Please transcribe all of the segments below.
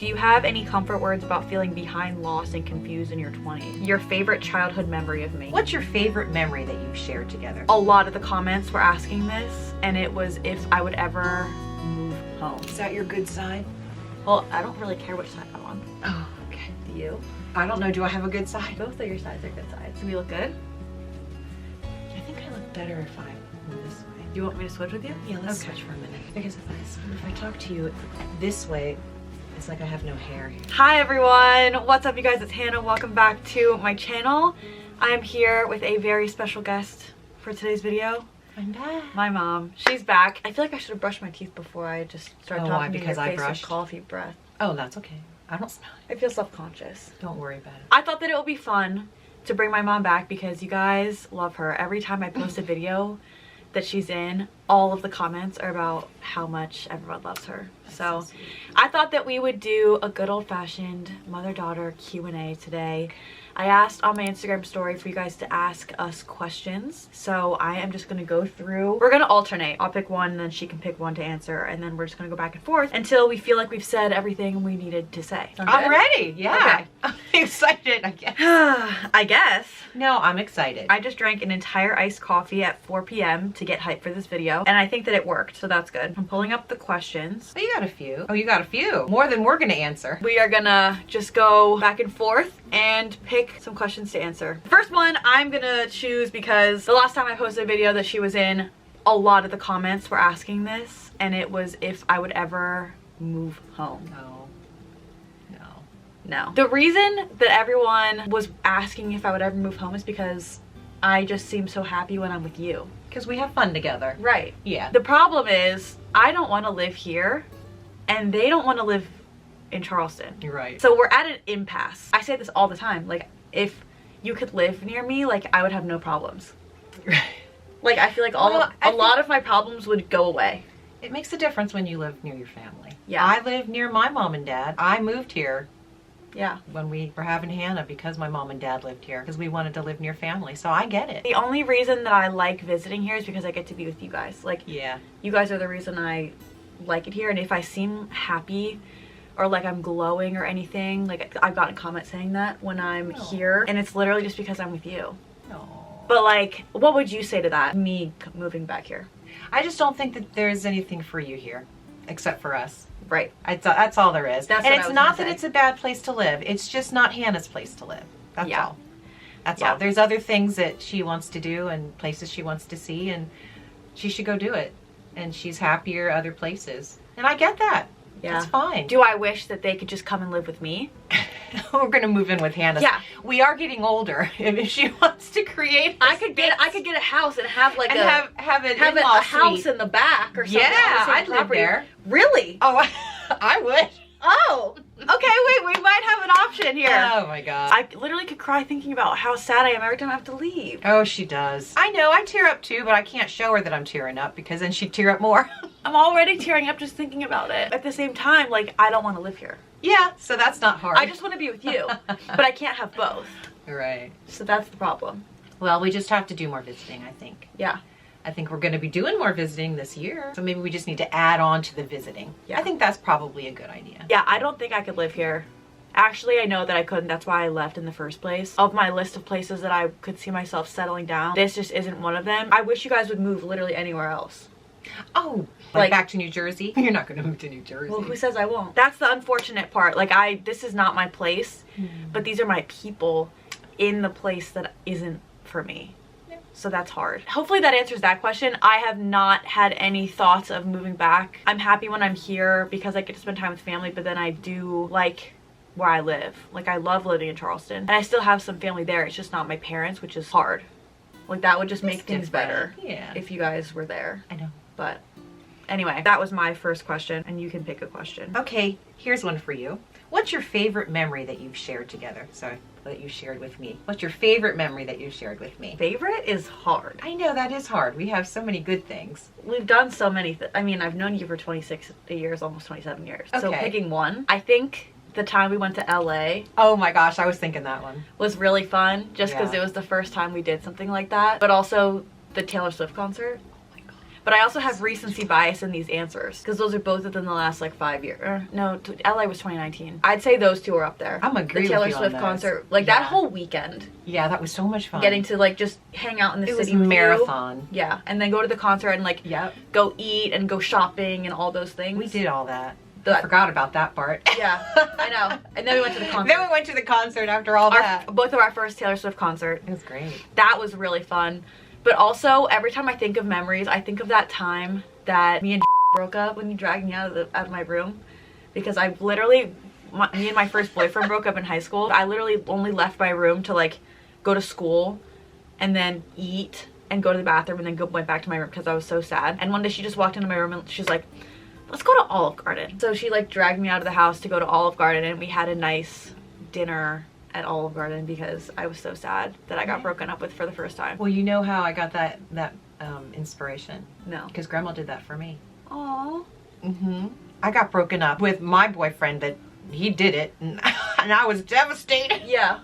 Do you have any comfort words about feeling behind, lost, and confused in your 20s? Your favorite childhood memory of me? What's your favorite memory that you've shared together? A lot of the comments were asking this, and it was if I would ever move home. Is that your good side? Well, I don't really care which side I'm on. Oh, okay. Do you? I don't know. Do I have a good side? Both of your sides are good sides. Do we look good? I think I look better if I move this way. Do you want me to switch with you? Yeah, let's switch for a minute. Because if I talk to you this way, it's like I have no hair here. Hi everyone, what's up you guys? It's Hannah. Welcome back to my channel. I am here with a very special guest for today's video. I'm back. My mom. She's back. I feel like I should have brushed my teeth before I just started talking why? to Because your I face brushed? with coffee breath. Oh, that's okay. I don't smell it. I feel self-conscious. Don't worry about it. I thought that it would be fun to bring my mom back because you guys love her. Every time I post a video that she's in, all of the comments are about how much everyone loves her. So I thought that we would do a good old-fashioned mother-daughter Q&A today. I asked on my Instagram story for you guys to ask us questions. So I am just gonna go through. We're gonna alternate. I'll pick one, and then she can pick one to answer, and then we're just gonna go back and forth until we feel like we've said everything we needed to say. I'm ready. Yeah. Okay. I'm excited, I guess. I guess. No, I'm excited. I just drank an entire iced coffee at 4 p.m. to get hyped for this video, and I think that it worked, so that's good. I'm pulling up the questions. Oh, you got a few. Oh, you got a few. More than we're gonna answer. We are gonna just go back and forth and pick some questions to answer. First one I'm gonna choose because the last time I posted a video that she was in, a lot of the comments were asking this, and it was if I would ever move home. No. The reason that everyone was asking if I would ever move home is because I just seem so happy when I'm with you. Because we have fun together. Right. Yeah. The problem is I don't want to live here and they don't want to live in Charleston. You're right. So we're at an impasse. I say this all the time. Like, if you could live near me, like, I would have no problems. Like, I feel like a lot of my problems would go away. It makes a difference when you live near your family. Yeah. I live near my mom and dad. I moved here. Yeah. When we were having Hannah because my mom and dad lived here because we wanted to live near family. So I get it. The only reason that I like visiting here is because I get to be with you guys. Like, yeah. You guys are the reason I like it here. And if I seem happy or like I'm glowing or anything, like I've gotten comments saying that when I'm here, and it's literally just because I'm with you. No. But like, what would you say to that, me moving back here? I just don't think that there's anything for you here except for us. Right. That's all there is. That's and what it's I was not gonna that say. it's a bad place to live. It's just not Hannah's place to live. That's all. That's all. There's other things that she wants to do and places she wants to see, and she should go do it. And she's happier other places. And I get that. Yeah. That's fine. Do I wish that they could just come and live with me? We're gonna move in with Hannah. Yeah. We are getting older. If she wants to create I could get a house and have like have a house in the back or something. Yeah, I'd live there. Really? Oh, I would. Oh, okay, wait, we might have an option here. Oh my god. I literally could cry thinking about how sad I am every time I have to leave. Oh, she does. I know, I tear up too, but I can't show her that I'm tearing up because then she'd tear up more. I'm already tearing up just thinking about it. At the same time, like, I don't want to live here. Yeah, so that's not hard. I just want to be with you, but I can't have both. Right. So that's the problem. Well, we just have to do more visiting, I think. Yeah. I think we're going to be doing more visiting this year. So maybe we just need to add on to the visiting. Yeah. I think that's probably a good idea. Yeah, I don't think I could live here. Actually, I know that I couldn't. That's why I left in the first place. Of my list of places that I could see myself settling down, this just isn't one of them. I wish you guys would move literally anywhere else. Oh, like back to New Jersey? You're not going to move to New Jersey. Well, who says I won't? That's the unfortunate part. Like, this is not my place, but these are my people in the place that isn't for me. So that's hard. Hopefully that answers that question. I have not had any thoughts of moving back. I'm happy when I'm here because I get to spend time with family, but then I do like where I live. Like, I love living in Charleston, and I still have some family there. It's just not my parents, which is hard. Like, that would just make things better if you guys were there. I know. But anyway, that was my first question, and you can pick a question. Okay, here's one for you. What's your favorite memory that you've shared together? So that you shared with me. What's your favorite memory that you shared with me? Favorite is hard. I know, that is hard. We have so many good things. We've done so many I mean, I've known you for 26 years, almost 27 years. Okay. So picking one, I think the time we went to LA. Oh my gosh, I was thinking that one. Was really fun just because it was the first time we did something like that. But also the Taylor Swift concert. But I also have recency bias in these answers because those are both within the last like 5 years. No, LA was 2019. I'd say those two are up there. I'm agree with the Taylor you Swift on those. concert, like that whole weekend. Yeah, that was so much fun. Getting to like just hang out in the it city was with marathon. You. Yeah, and then go to the concert and like go eat and go shopping and all those things. We did all that. I forgot about that part. Yeah, I know. And then we went to the concert. Then we went to the concert after all that. Both of our first Taylor Swift concert. It was great. That was really fun. But also, every time I think of memories, I think of that time that me and broke up when you dragged me out of my room. Because I literally, me and my first boyfriend broke up in high school. I literally only left my room to like go to school and then eat and go to the bathroom and then went back to my room because I was so sad. And one day she just walked into my room and she's like, let's go to Olive Garden. So she like dragged me out of the house to go to Olive Garden and we had a nice dinner at Olive Garden because I was so sad that I got broken up with for the first time. Well, you know how I got that inspiration? No. Because Grandma did that for me. Aww. I got broken up with my boyfriend that he did it and I was devastated. Yeah.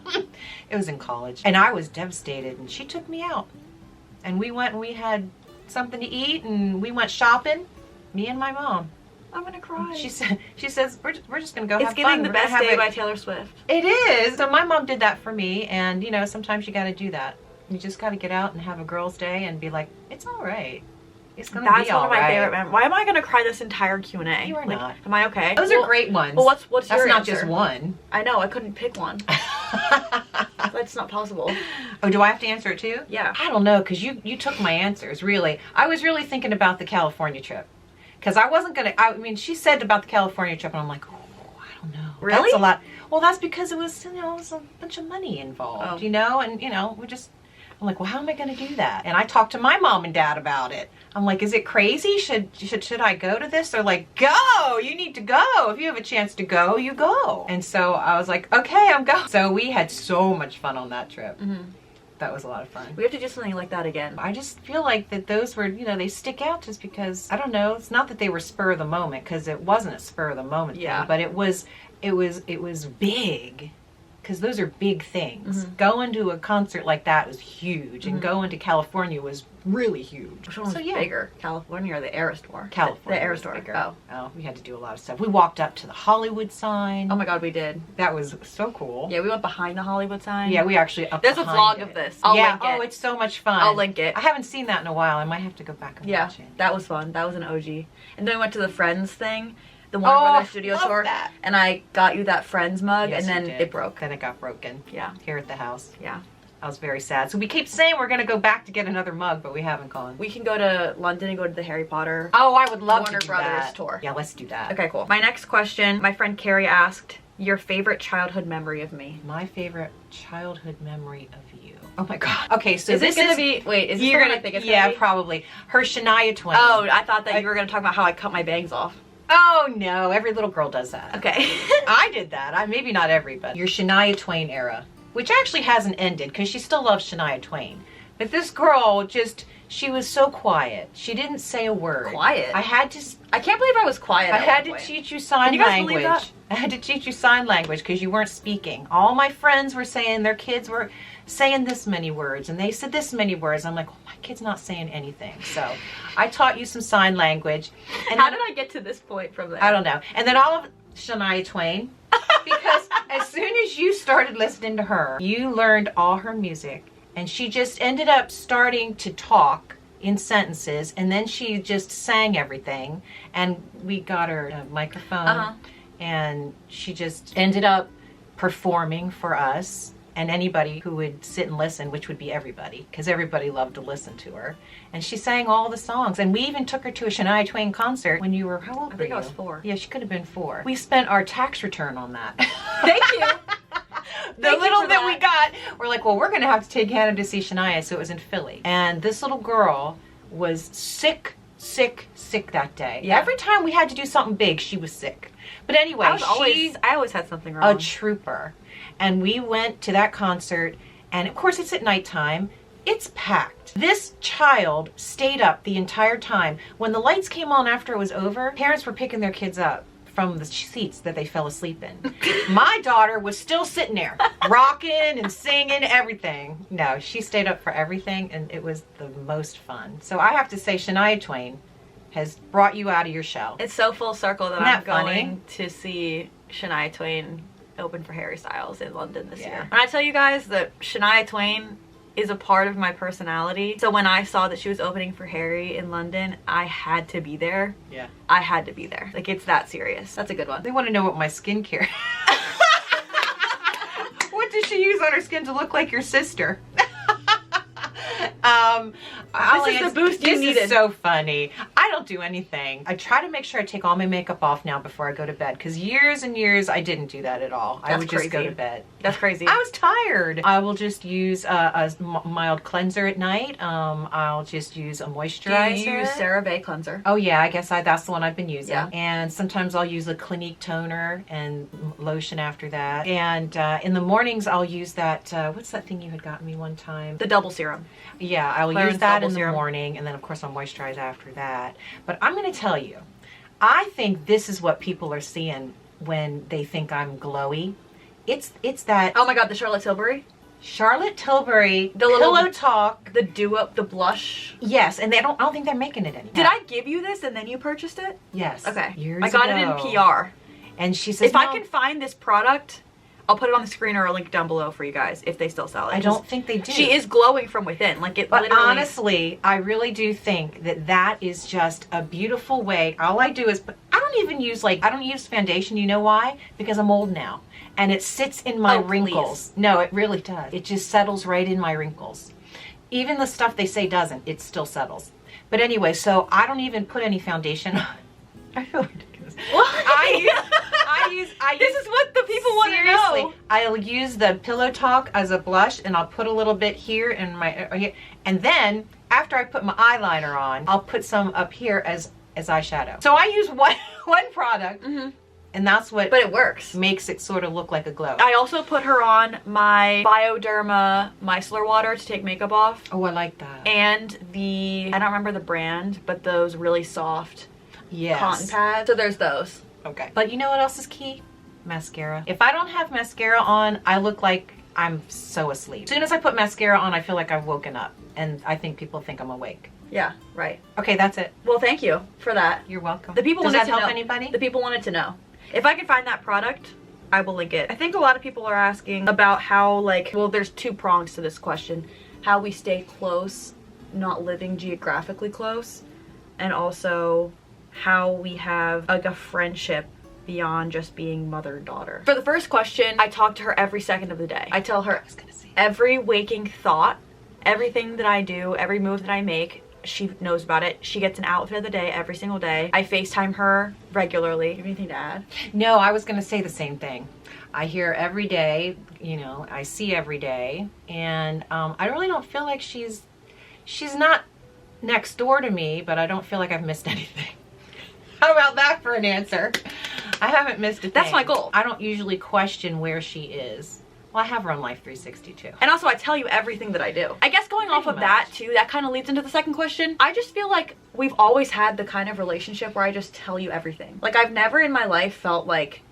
It was in college. And I was devastated and she took me out. And we went and we had something to eat and we went shopping, me and my mom. I'm gonna cry. She says we're just gonna go have fun. It's giving The Best Day by Taylor Swift. It is. So my mom did that for me, and you know sometimes you got to do that. You just got to get out and have a girls' day and be like, it's all right. It's gonna be all right. That's one of my favorite memories. Why am I gonna cry this entire Q&A? You are like, not. Am I okay? Those are great ones. Well, what's your That's not answer? just one. I know. I couldn't pick one. That's not possible. Oh, do I have to answer it too? Yeah. I don't know because you took my answers. Really, I was really thinking about the California trip. Because I wasn't going to, I mean, she said about the California trip, and I'm like, oh, I don't know. Really? That's a lot. Well, that's because it was, you know, it was a bunch of money involved, you know, and, you know, I'm like, well, how am I going to do that? And I talked to my mom and dad about it. I'm like, is it crazy? Should I go to this? They're like, go, you need to go. If you have a chance to go, you go. And so I was like, okay, I'm going. So we had so much fun on that trip. That was a lot of fun. We have to do something like that again. I just feel like that those were, you know, they stick out just because, I don't know, it's not that they were spur of the moment, because it wasn't a spur of the moment thing, but it was big. Because those are big things. Going to a concert like that was huge, and going to California was really huge. Which one was bigger, California or the Eras Tour? California. The Eras Tour. Oh, we had to do a lot of stuff. We walked up to the Hollywood sign. Oh my God, we did. That was so cool. Yeah, we went behind the Hollywood sign. Yeah, we actually There's a vlog of this. I'll link it. Oh, it's so much fun. I'll link it. I haven't seen that in a while. I might have to go back and watch it. That was fun. That was an OG. And then we went to the Friends thing. The Warner Brothers Studio Tour, and I got you that Friends mug, and then it broke. Then it got broken. Yeah. Here at the house. Yeah. I was very sad. So we keep saying we're going to go back to get another mug, but we haven't gone. We can go to London and go to the Harry Potter. Oh, I would love Warner to do Brothers that. tour. Yeah, let's do that. Okay, cool. My next question, my friend Carrie asked, your favorite childhood memory of me? My favorite childhood memory of you. Oh my God. Okay, so is this is going to be, wait, is this you're what gonna, I think it's yeah, gonna be? probably. Her Shania twin. Oh, I thought that you were going to talk about how I cut my bangs off. Oh no, every little girl does that. Okay. I did that. Maybe not everybody. Your Shania Twain era, which actually hasn't ended because she still loves Shania Twain. But this girl she was so quiet. She didn't say a word. Quiet? I can't believe I was quiet. I had to teach you sign language. I had to teach you sign language because you weren't speaking. All my friends were saying their kids were saying this many words, and they said this many words. I'm like, oh, my kid's not saying anything. So I taught you some sign language. And how did I get to this point from there? I don't know. And then all of Shania Twain, because as soon as you started listening to her, you learned all her music, and she just ended up starting to talk in sentences, and then she just sang everything, and we got her a microphone, and she just ended up performing for us and anybody who would sit and listen, which would be everybody, because everybody loved to listen to her. And she sang all the songs, and we even took her to a Shania Twain concert when you were, how old were you? I think I was 4. Yeah, she could have been 4. We spent our tax return on that. Thank you. The little that we got, we're like, well, we're going to have to take Hannah to see Shania, so it was in Philly. And this little girl was sick that day. Yeah. Every time we had to do something big, she was sick. But anyway, I always had something wrong. A trooper. And we went to that concert, and of course it's at nighttime. It's packed. This child stayed up the entire time. When the lights came on after it was over, parents were picking their kids up from the seats that they fell asleep in. My daughter was still sitting there, rocking and singing, everything. No, she stayed up for everything, and it was the most fun. So I have to say, Shania Twain has brought you out of your shell. It's so full circle that Isn't I'm that going to see Shania Twain open for Harry Styles in London this year. And I tell you guys that Shania Twain is a part of my personality. So when I saw that she was opening for Harry in London, I had to be there. Yeah. I had to be there. Like, it's that serious. That's a good one. They want to know what my skincare. What does she use on her skin to look like your sister? This is the boost you needed. This is so funny. I don't do anything. I try to make sure I take all my makeup off now before I go to bed, because years and years I didn't do that at all. I would just go to bed. That's crazy. I was tired. I will just use a mild cleanser at night. I'll just use a moisturizer. Do you use CeraVe cleanser? Oh yeah, I guess that's the one I've been using. Yeah. And sometimes I'll use a Clinique toner and lotion after that. And in the mornings I'll use that, what's that thing you had gotten me one time? The double serum. Yeah, I will Clarins use that double in the serum. morning, and then of course I'll moisturize after that. But I'm going to tell you, I think this is what people are seeing when they think I'm glowy. It's that Oh my god, the Charlotte Tilbury? Charlotte Tilbury The little- Pillow Talk. The do-up, the blush. Yes, and I don't think they're making it anymore. Did I give you this and then you purchased it? Yes. Okay. Years I got ago. it in PR. And she says, If I can find this product, I'll put it on the screen or a link down below for you guys if they still sell it. I don't think they do. She is glowing from within. Like, it But literally... honestly, I really do think that that is just a beautiful way. All I do is, I don't use foundation. You know why? Because I'm old now. And it sits in my wrinkles. No, it really does. It just settles right in my wrinkles. Even the stuff they say doesn't, it still settles. But anyway, so I don't even put any foundation on. I feel ridiculous. This is what the people want to know. I'll use the Pillow Talk as a blush, and I'll put a little bit here in my, and then after I put my eyeliner on, I'll put some up here as eyeshadow. So I use one product, and that's what. But it works. Makes it sort of look like a glow. I also put her on my Bioderma micellar water to take makeup off. Oh, I like that. And I don't remember the brand, but those really soft cotton pads. So there's those. Okay. But you know what else is key? Mascara. If I don't have mascara on, I look like I'm so asleep. As soon as I put mascara on, I feel like I've woken up. And I think people think I'm awake. Yeah, right. Okay, that's it. Well, thank you for that. You're welcome. The people Does wanted that to help know. anybody? The people wanted to know. If I can find that product, I will link it. I think a lot of people are asking about how, like, well, there's two prongs to this question. How we stay close, not living geographically close, and also how we have like a friendship beyond just being mother-daughter. For the first question, I talk to her every second of the day. I tell her every waking thought, everything that I do, every move that I make, she knows about it. She gets an outfit of the day every single day. I FaceTime her regularly. You have anything to add? No, I was going to say the same thing. I hear every day, you know, I see every day, and I really don't feel like she's not next door to me, but I don't feel like I've missed anything. How about that for an answer? I haven't missed a thing. That's my goal. I don't usually question where she is. Well, I have her on Life 360 too. And also I tell you everything that I do. I guess going off of that too, that kind of leads into the second question. I just feel like we've always had the kind of relationship where I just tell you everything. Like, I've never in my life felt like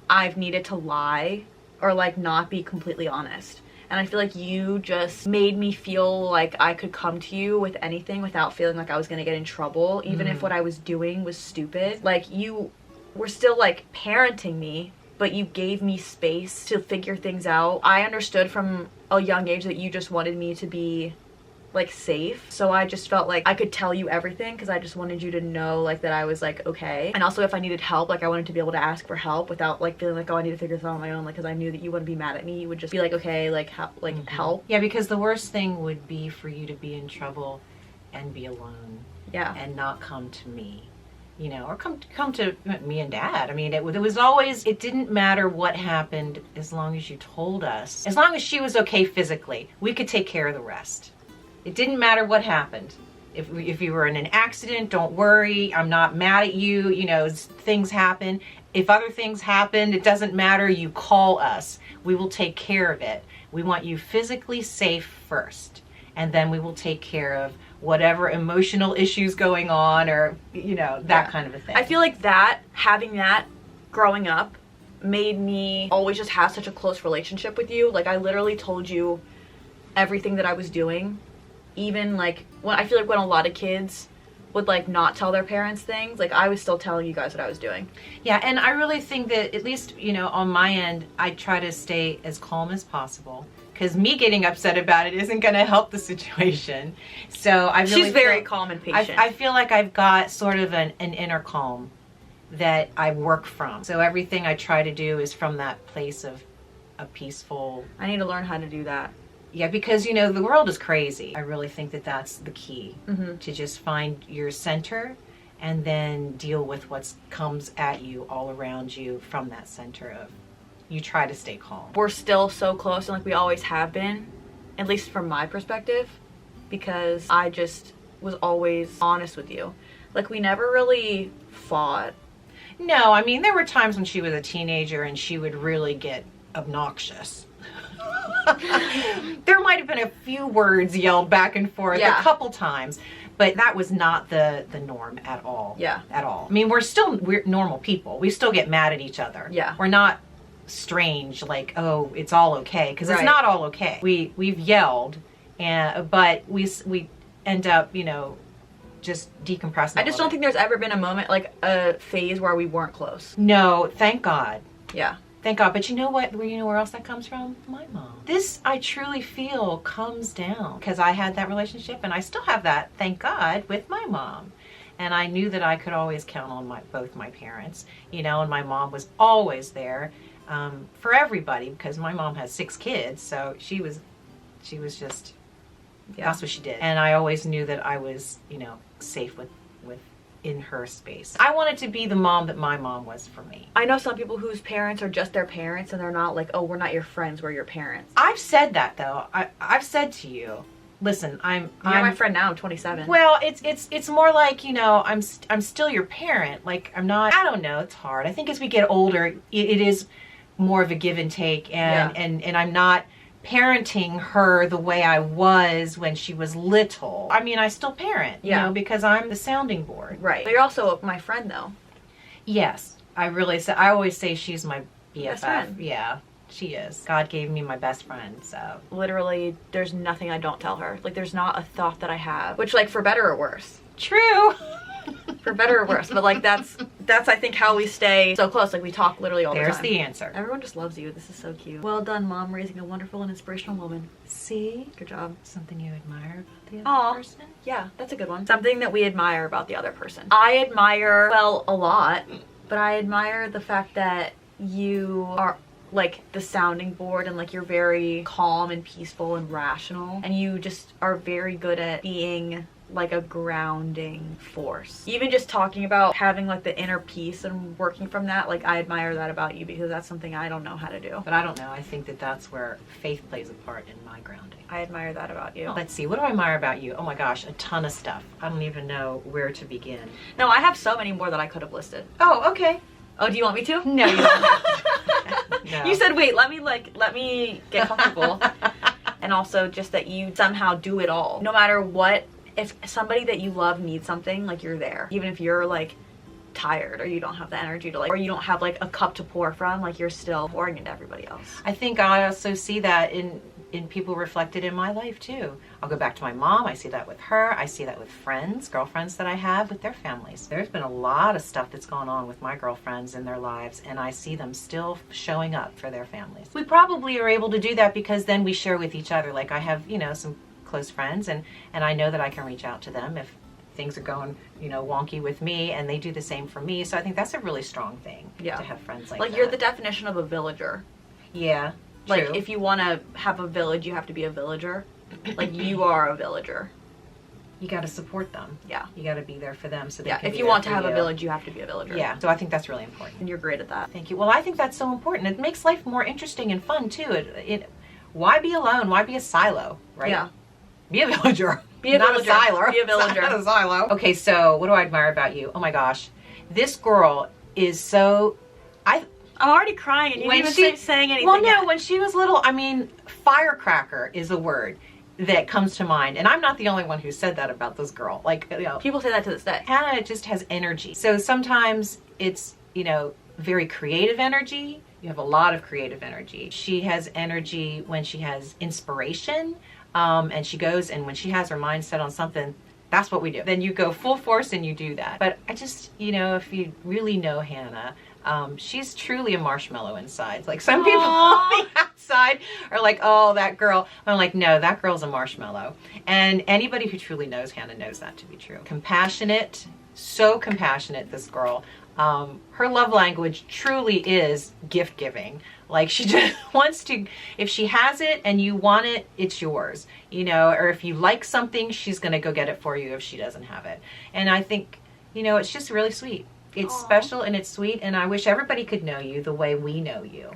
I've needed to lie or like not be completely honest. And I feel like you just made me feel like I could come to you with anything without feeling like I was gonna get in trouble, even if what I was doing was stupid. Like, you were still like parenting me, but you gave me space to figure things out. I understood from a young age that you just wanted me to be like safe. So I just felt like I could tell you everything because I just wanted you to know like that I was like okay. And also if I needed help, like I wanted to be able to ask for help without like feeling like, oh, I need to figure this out on my own, like, because I knew that you wouldn't be mad at me. You would just be like, okay, like help. Yeah, because the worst thing would be for you to be in trouble and be alone. Yeah. And not come to me. You know, or come to me and Dad. I mean, it was always, it didn't matter what happened as long as you told us. As long as she was okay physically, we could take care of the rest. It didn't matter what happened. If you were in an accident, don't worry. I'm not mad at you. You know, things happen. If other things happened, it doesn't matter. You call us. We will take care of it. We want you physically safe first. And then we will take care of whatever emotional issues going on or, you know, that kind of a thing. I feel like that, having that growing up made me always just have such a close relationship with you. Like, I literally told you everything that I was doing. Even like when I feel like when a lot of kids would like not tell their parents things, like I was still telling you guys what I was doing. Yeah, and I really think that at least, you know, on my end, I try to stay as calm as possible. Because me getting upset about it isn't going to help the situation. So I really She's very calm and patient. I feel like I've got sort of an inner calm that I work from. So everything I try to do is from that place of a peaceful... I need to learn how to do that. Yeah, because, you know, the world is crazy. I really think that that's the key. To just find your center and then deal with what comes at you all around you from that center of... You try to stay calm. We're still so close, and like we always have been, at least from my perspective, because I just was always honest with you. Like, we never really fought. No, I mean, there were times when she was a teenager and she would really get obnoxious. There might have been a few words yelled back and forth a couple times, but that was not the norm at all. Yeah. At all. I mean, we're normal people. We still get mad at each other. Yeah. We're not strange, like, oh, it's all okay, because it's not all okay. We've yelled, but we end up, you know, just decompressing. I just don't think there's ever been a moment, like a phase where we weren't close. No, thank God. Yeah. Thank God. But you know what? You know where else that comes from? My mom. This, I truly feel, comes down because I had that relationship, and I still have that, thank God, with my mom. And I knew that I could always count on both my parents, you know, and my mom was always there. For everybody, because my mom has 6 kids, so she was just, that's what she did. And I always knew that I was, you know, safe with in her space. I wanted to be the mom that my mom was for me. I know some people whose parents are just their parents, and they're not like, oh, we're not your friends, we're your parents. I've said that though. I've said to you, listen, I'm my friend now. I'm 27. Well, it's more like, you know, I'm still your parent. Like, I'm not. I don't know. It's hard. I think as we get older, it is more of a give and take, and I'm not parenting her the way I was when she was little. I mean, I still parent, you know, because I'm the sounding board. Right. But you're also my friend, though. Yes. I always say she's my BFF. Best friend. Yeah, she is. God gave me my best friend, so. Literally, there's nothing I don't tell her. Like, there's not a thought that I have, which, like, for better or worse. True. For better or worse, but like that's I think how we stay so close. Like, we talk literally all the time. There's the answer. Everyone just loves you. This is so cute. Well done, Mom, raising a wonderful and inspirational woman. See? Good job. Something you admire about the other person? Yeah, that's a good one. Something that we admire about the other person. I admire, well, a lot, but I admire the fact that you are like the sounding board, and like you're very calm and peaceful and rational, and you just are very good at being like a grounding force. Even just talking about having like the inner peace and working from that, like I admire that about you, because that's something I don't know how to do. But I don't know. I think that that's where faith plays a part in my grounding. I admire that about you. Let's see. What do I admire about you? Oh my gosh, a ton of stuff. I don't even know where to begin. No, I have so many more that I could have listed. Oh, okay. Oh, do you want me to? No, you don't have to. No. You said, wait, let me get comfortable. And also just that you somehow do it all. No matter what, if somebody that you love needs something, like, you're there. Even if you're like tired, or you don't have the energy to, like, or you don't have like a cup to pour from, like, you're still pouring into everybody else. I think I also see that in people reflected in my life too. I'll go back to my mom. I see that with her. I see that with friends, girlfriends that I have with their families. There's been a lot of stuff that's gone on with my girlfriends in their lives, and I see them still showing up for their families. We probably are able to do that because then we share with each other. Like, I have, you know, some close friends, and I know that I can reach out to them if things are going, you know, wonky with me, and they do the same for me. So I think that's a really strong thing, to have friends like that. Like, you're the definition of a villager. Yeah, like, true. if you want to have a village, you have to be a villager. Like, you are a villager. You got to support them. Yeah. You got to be there for them. So they yeah, can if be you there want to for have you. a village, you have to be a villager. Yeah, so I think that's really important. And you're great at that. Thank you. Well, I think that's so important. It makes life more interesting and fun too. Why be alone? Why be a silo, right? Yeah. Be a villager. Be a villager. Not a silo. Be a villager. Not a silo. Okay, so what do I admire about you? Oh my gosh. This girl is so... I'm already crying, and you didn't even saying anything. Well, no, yet. when she was little, I mean, firecracker is a word that comes to mind. And I'm not the only one who said that about this girl. Like, you know, people say that to this day. Hannah just has energy. So sometimes it's, you know, very creative energy. You have a lot of creative energy. She has energy when she has inspiration, and she goes, and when she has her mind set on something, that's what we do. Then you go full force and you do that. But I just, if you really know Hannah, she's truly a marshmallow inside. Like some people on the outside are like, oh, that girl. I'm like, no, that girl's a marshmallow. And anybody who truly knows Hannah knows that to be true. Compassionate, so compassionate, this girl. Her love language truly is gift giving. Like she just wants to, if she has it and you want it, it's yours, or if you like something, she's going to go get it for you if she doesn't have it. And I think, it's just really sweet. It's special and it's sweet. And I wish everybody could know you the way we know you,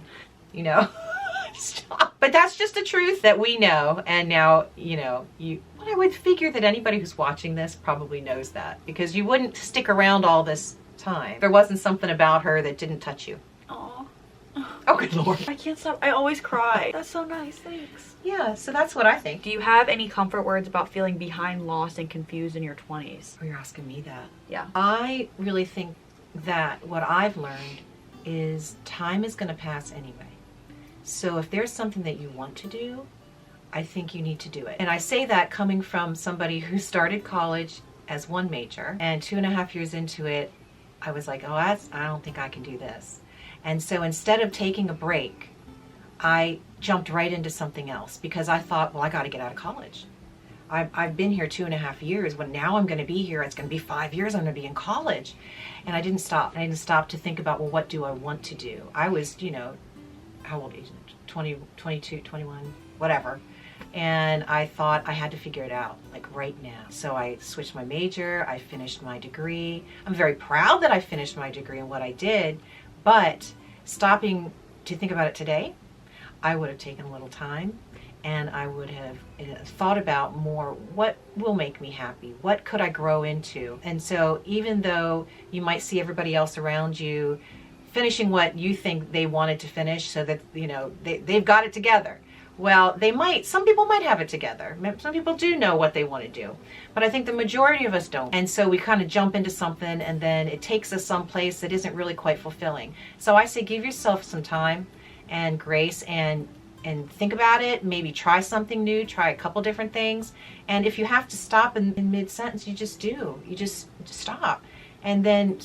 Stop. But that's just the truth that we know. And now, but I would figure that anybody who's watching this probably knows that, because you wouldn't stick around all this time. There wasn't something about her that didn't touch you. Aw. Oh, good Lord. I can't stop. I always cry. That's so nice. Thanks. Yeah, so that's what I think. Do you have any comfort words about feeling behind, lost, and confused in your 20s? Oh, you're asking me that. Yeah. I really think that what I've learned is time is going to pass anyway. So if there's something that you want to do, I think you need to do it. And I say that coming from somebody who started college as one major, and 2.5 years into it, I was like, I don't think I can do this. And so instead of taking a break, I jumped right into something else, because I thought, well, I got to get out of college. I've been here 2.5 years. When now I'm going to be here, it's going to be 5 years. I'm going to be in college. And I didn't stop. I didn't stop to think about, well, what do I want to do? I was, how old age? 20, 22, 21, whatever. And I thought I had to figure it out, like right now. So I switched my major. I finished my degree. I'm very proud that I finished my degree and what I did. But stopping to think about it today, I would have taken a little time, and I would have thought about more, what will make me happy? What could I grow into? And so even though you might see everybody else around you finishing what you think they wanted to finish, so that, they've got it together. Well, some people might have it together. Some people do know what they want to do. But I think the majority of us don't. And so we kind of jump into something, and then it takes us someplace that isn't really quite fulfilling. So I say give yourself some time and grace, and think about it. Maybe try something new, try a couple different things. And if you have to stop in mid-sentence, you just do. You just stop. And then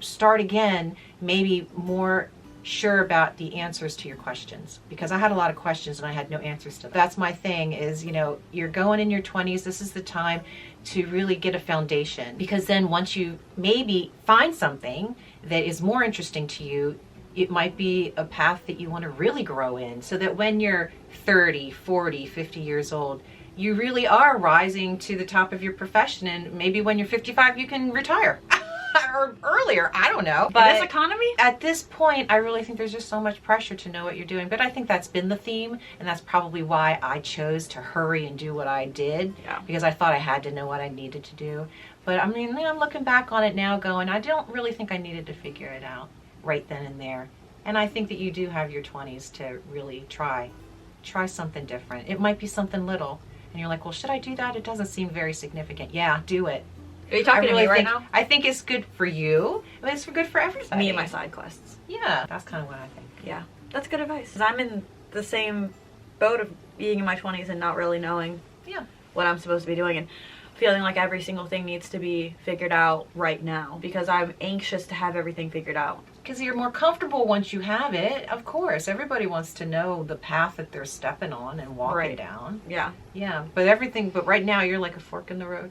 start again, maybe more sure about the answers to your questions, because I had a lot of questions and I had no answers to them. That's my thing is, you're going in your 20s. This is the time to really get a foundation, because then once you maybe find something that is more interesting to you, it might be a path that you want to really grow in, so that when you're 30, 40, 50 years old, you really are rising to the top of your profession. And maybe when you're 55, you can retire. Or earlier, I don't know. But in this economy? At this point, I really think there's just so much pressure to know what you're doing. But I think that's been the theme, and that's probably why I chose to hurry and do what I did. Yeah. Because I thought I had to know what I needed to do. But I mean, I'm looking back on it now going, I don't really think I needed to figure it out right then and there. And I think that you do have your 20s to really try something different. It might be something little, and you're like, well, should I do that? It doesn't seem very significant. Yeah, do it. Are you talking to me right now? I think it's good for you. I mean, it's good for everybody. Me and my side quests. Yeah, that's kind of what I think. Yeah, that's good advice. 'Cause I'm in the same boat of being in my 20s and not really knowing what I'm supposed to be doing, and feeling like every single thing needs to be figured out right now, because I'm anxious to have everything figured out. Because you're more comfortable once you have it. Of course, everybody wants to know the path that they're stepping on and walking down. Yeah. Yeah, but right now you're like a fork in the road.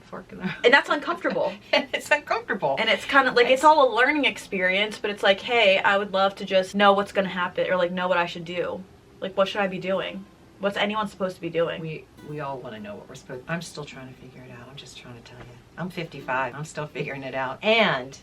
And that's uncomfortable. And it's uncomfortable. And it's kind of like, it's all a learning experience, but it's like, hey, I would love to just know what's going to happen, or like know what I should do. Like, what should I be doing? What's anyone supposed to be doing? We all want to know what we're supposed to. I'm still trying to figure it out. I'm just trying to tell you. I'm 55. I'm still figuring it out. And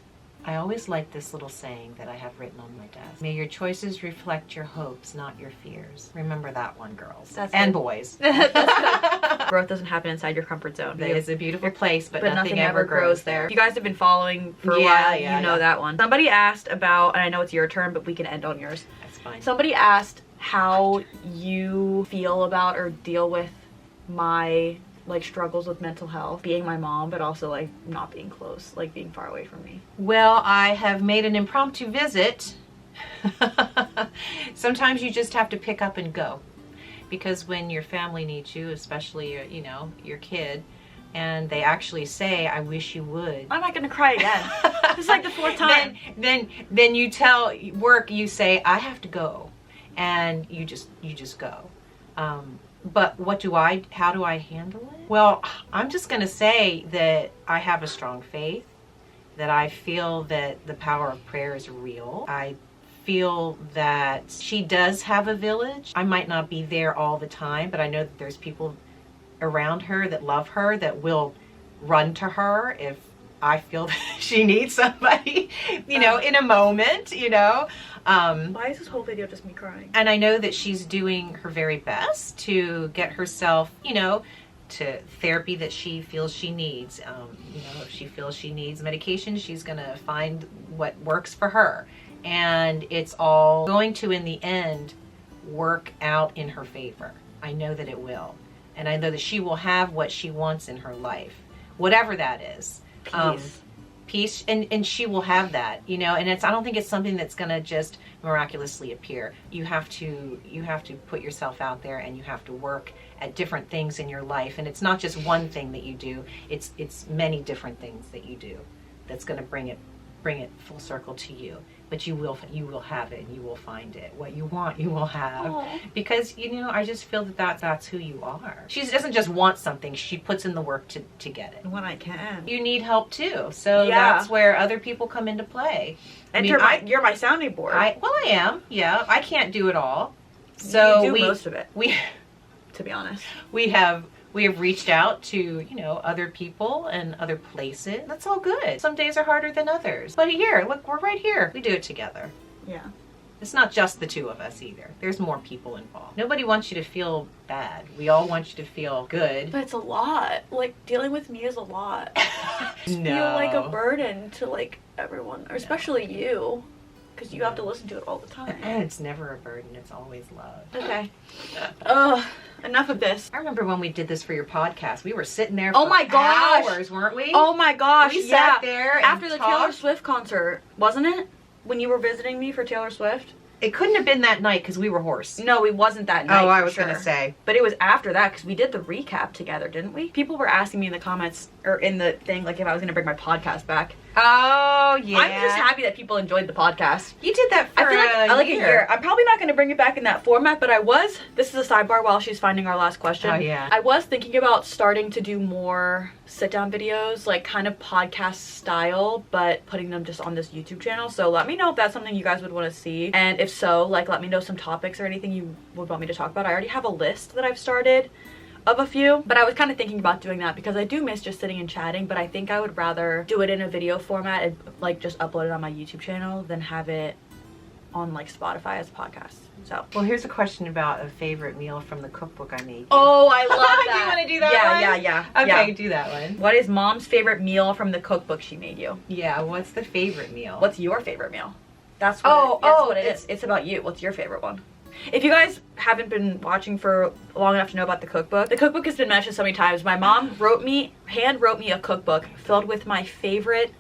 I always like this little saying that I have written on my desk. May your choices reflect your hopes, not your fears. Remember that one, girls. And boys. Growth doesn't happen inside your comfort zone. It is a beautiful place, but nothing ever grows there. If you guys have been following for a while, you know that one. Somebody asked about, and I know it's your turn, but we can end on yours. That's fine. Somebody asked how you feel about or deal with my struggles with mental health, being my mom, but also not being close, being far away from me. Well, I have made an impromptu visit Sometimes you just have to pick up and go. Because when your family needs you, especially, you know, your kid, and they actually say, I wish you would. I'm not going to cry again. This is like the 4th time. Then you tell work, you say, I have to go. And you just go. But how do I handle it? Well, I'm just going to say that I have a strong faith, that I feel that the power of prayer is real. I feel that she does have a village. I might not be there all the time, but I know that there's people around her that love her, that will run to her if I feel that she needs somebody, you know, in a moment, you know. Why is this whole video just me crying? And I know that she's doing her very best to get herself, you know, to therapy that she feels she needs. You know, if she feels she needs medication, she's going to find what works for her. And it's all going to, in the end, work out in her favor. I know that it will. And I know that she will have what she wants in her life, whatever that is. Peace. And she will have that, you know, and I don't think it's something that's going to just miraculously appear. You have to put yourself out there, and you have to work at different things in your life. And it's not just one thing that you do. It's many different things that you do that's going to bring it full circle to you. But you will have it, and you will find it. What you want, you will have. Aww. Because, you know, I just feel that that's who you are. She doesn't just want something. She puts in the work to get it. When I can. You need help too. So yeah. That's where other people come into play. And I mean, you're my sounding board. I am. Yeah. I can't do it all. So you do most of it. To be honest. We have reached out to, you know, other people and other places. That's all good. Some days are harder than others. But here, look, we're right here. We do it together. Yeah. It's not just the two of us either. There's more people involved. Nobody wants you to feel bad. We all want you to feel good. But it's a lot. Like, dealing with me is a lot. I No. feel like a burden to, like, everyone, or especially you. Because you have to listen to it all the time. It's never a burden. It's always love. Okay. Ugh. Enough of this. I remember when we did this for your podcast. We were sitting there Oh for my gosh. hours, weren't we? Oh my gosh, We yeah. sat there and after the Taylor talked. Swift concert, wasn't it? When you were visiting me for Taylor Swift? It couldn't have been that night because we were hoarse. No, it wasn't that night. Oh, I for was sure. going to say. But it was after that because we did the recap together, didn't we? People were asking me in the comments or in the thing, like, if I was going to bring my podcast back. Oh, yeah. I'm just happy that people enjoyed the podcast. You did that for I feel like a year. I'm probably not going to bring it back in that format, but this is a sidebar while she's finding our last question. Oh, yeah. I was thinking about starting to do more sit-down videos, like kind of podcast style, but putting them just on this YouTube channel. So let me know if that's something you guys would want to see. And if so, like, let me know some topics or anything you would want me to talk about. I already have a list that I've started of a few, but I was kind of thinking about doing that because I do miss just sitting and chatting, but I think I would rather do it in a video format and, like, just upload it on my YouTube channel than have it on, like, Spotify as a podcast. So. Well, here's a question about a favorite meal from the cookbook I made. Oh, I love that. Do you want to do that one? Yeah. Okay, Yeah. do that one. What is mom's favorite meal from the cookbook she made you? Yeah, what's the favorite meal? What's your favorite meal? That's what it is. It's about you. What's your favorite one? If you guys haven't been watching for long enough to know about the cookbook has been mentioned so many times. My mom hand wrote me a cookbook filled with my favorite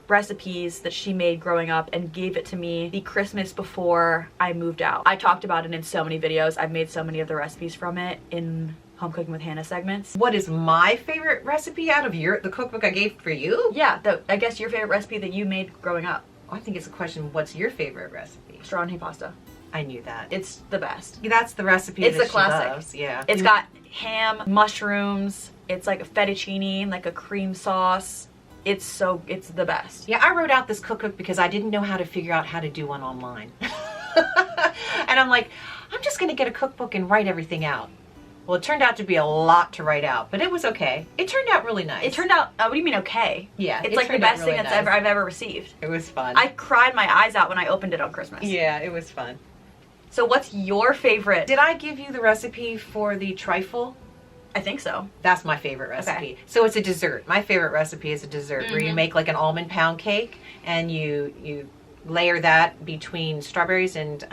recipes that she made growing up and gave it to me the Christmas before I moved out. I talked about it in so many videos. I've made so many of the recipes from it in Home Cooking with Hannah segments. What is my favorite recipe out of the cookbook I gave for you? Yeah, I guess your favorite recipe that you made growing up. I think it's a question, what's your favorite recipe? Strawberry pasta. I knew that. It's the best. That's the recipe It's that the classic. she loves. Yeah. It's got ham, mushrooms, it's like a fettuccine, like a cream sauce. It's the best. Yeah, I wrote out this cookbook because I didn't know how to figure out how to do one online. And I'm like, I'm just going to get a cookbook and write everything out. Well, it turned out to be a lot to write out, but it was okay. It turned out really nice. It turned out, what do you mean okay? Yeah. It's like the best thing I've ever received. It was fun. I cried my eyes out when I opened it on Christmas. Yeah, it was fun. So what's your favorite? Did I give you the recipe for the trifle? I think so. That's my favorite recipe. Okay. So it's a dessert. My favorite recipe is a dessert where you make like an almond pound cake and you layer that between strawberries and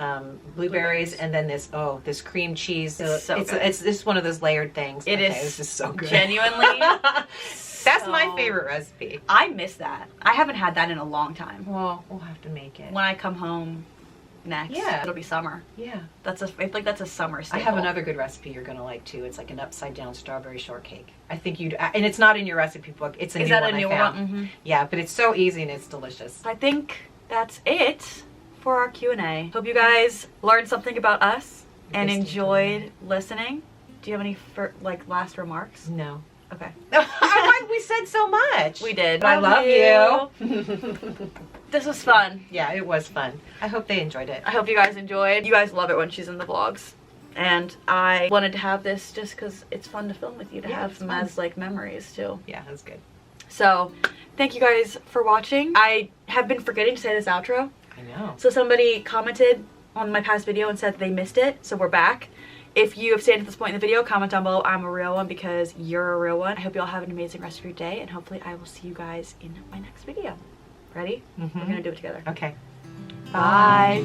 blueberries and then this cream cheese. It's so good. It's one of those layered things. It is. This is so good. Genuinely. That's my favorite recipe. I miss that. I haven't had that in a long time. Well, we'll have to make it. When I come home next. Yeah. It'll be summer. Yeah. I feel like that's a summer staple. I have another good recipe you're gonna like too. It's like an upside down strawberry shortcake. I think you'd, and it's not in your recipe book. It's a new one I found. Mm-hmm. Yeah, but it's so easy and it's delicious. I think that's it for our Q&A. Hope you guys learned something about us and enjoyed listening. Do you have any last remarks? No. Okay. We said so much. We did. I love you. This was fun. Yeah, it was fun. I hope they enjoyed it. I hope you guys enjoyed. You guys love it when she's in the vlogs. And I wanted to have this just because it's fun to film with you, to have them as like memories too. Yeah, that's good. So, thank you guys for watching. I have been forgetting to say this outro. I know. So somebody commented on my past video and said they missed it, so we're back. If you have stayed at this point in the video, comment down below I'm a real one because you're a real one. I hope you all have an amazing rest of your day, and hopefully I will see you guys in my next video. Ready? We're gonna do it together. Okay. Bye.